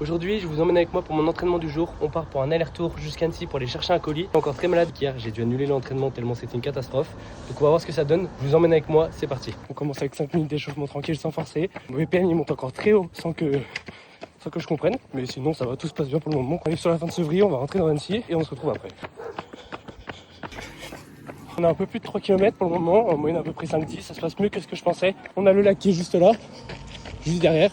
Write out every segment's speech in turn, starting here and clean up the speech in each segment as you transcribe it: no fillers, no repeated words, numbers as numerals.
Aujourd'hui, je vous emmène avec moi pour mon entraînement du jour. On part pour un aller-retour jusqu'à Annecy pour aller chercher un colis. Je suis encore très malade hier, j'ai dû annuler l'entraînement tellement c'était une catastrophe. Donc on va voir ce que ça donne. Je vous emmène avec moi, c'est parti. On commence avec 5 minutes d'échauffement tranquille sans forcer. Mon VPN il monte encore très haut sans que je comprenne. Mais sinon ça va, tout se passe bien pour le moment. On arrive sur la fin de février, on va rentrer dans Annecy et on se retrouve après. On a un peu plus de 3 km pour le moment, en moyenne à peu près 5-10, ça se passe mieux que ce que je pensais. On a le lac qui est juste là, juste derrière.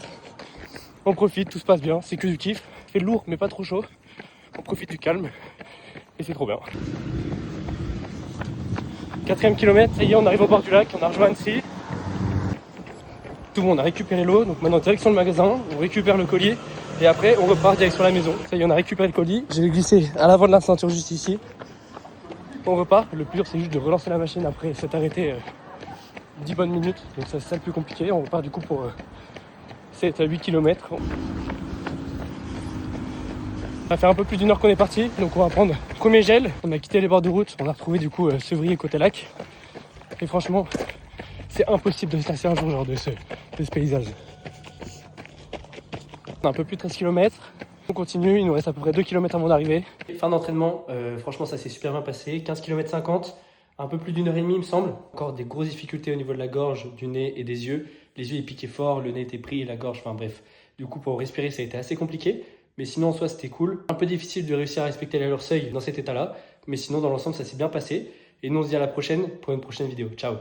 On profite, tout se passe bien, c'est que du kiff. Il fait lourd mais pas trop chaud. On profite du calme et c'est trop bien. 4ème kilomètre, ça y est, on arrive au bord du lac, on a rejoint Annecy. Tout le monde a récupéré l'eau, donc maintenant direction le magasin, on récupère le colis et après on repart direction la maison. Ça y est, on a récupéré le colis, je l'ai glissé à l'avant de la ceinture juste ici. On repart, le plus dur c'est juste de relancer la machine après s'être arrêté 10 bonnes minutes, donc c'est ça le plus compliqué. On repart du coup pour 7 à 8 km. Ça fait un peu plus d'une heure qu'on est parti, donc on va prendre le premier gel. On a quitté les bords de route, on a retrouvé du coup Sevrier côté lac. Et franchement, c'est impossible de se lasser un jour genre de ce paysage. On a un peu plus de 13 km. On continue, il nous reste à peu près 2 km avant d'arriver. Fin d'entraînement, franchement ça s'est super bien passé. 15 km 50, un peu plus d'une heure et demie il me semble. Encore des grosses difficultés au niveau de la gorge, du nez et des yeux. Les yeux ils piquaient fort, le nez était pris, la gorge, enfin bref. Du coup pour respirer ça a été assez compliqué. Mais sinon en soi c'était cool. Un peu difficile de réussir à respecter l'allure seuil dans cet état-là. Mais sinon dans l'ensemble ça s'est bien passé. Et nous on se dit à la prochaine pour une prochaine vidéo. Ciao.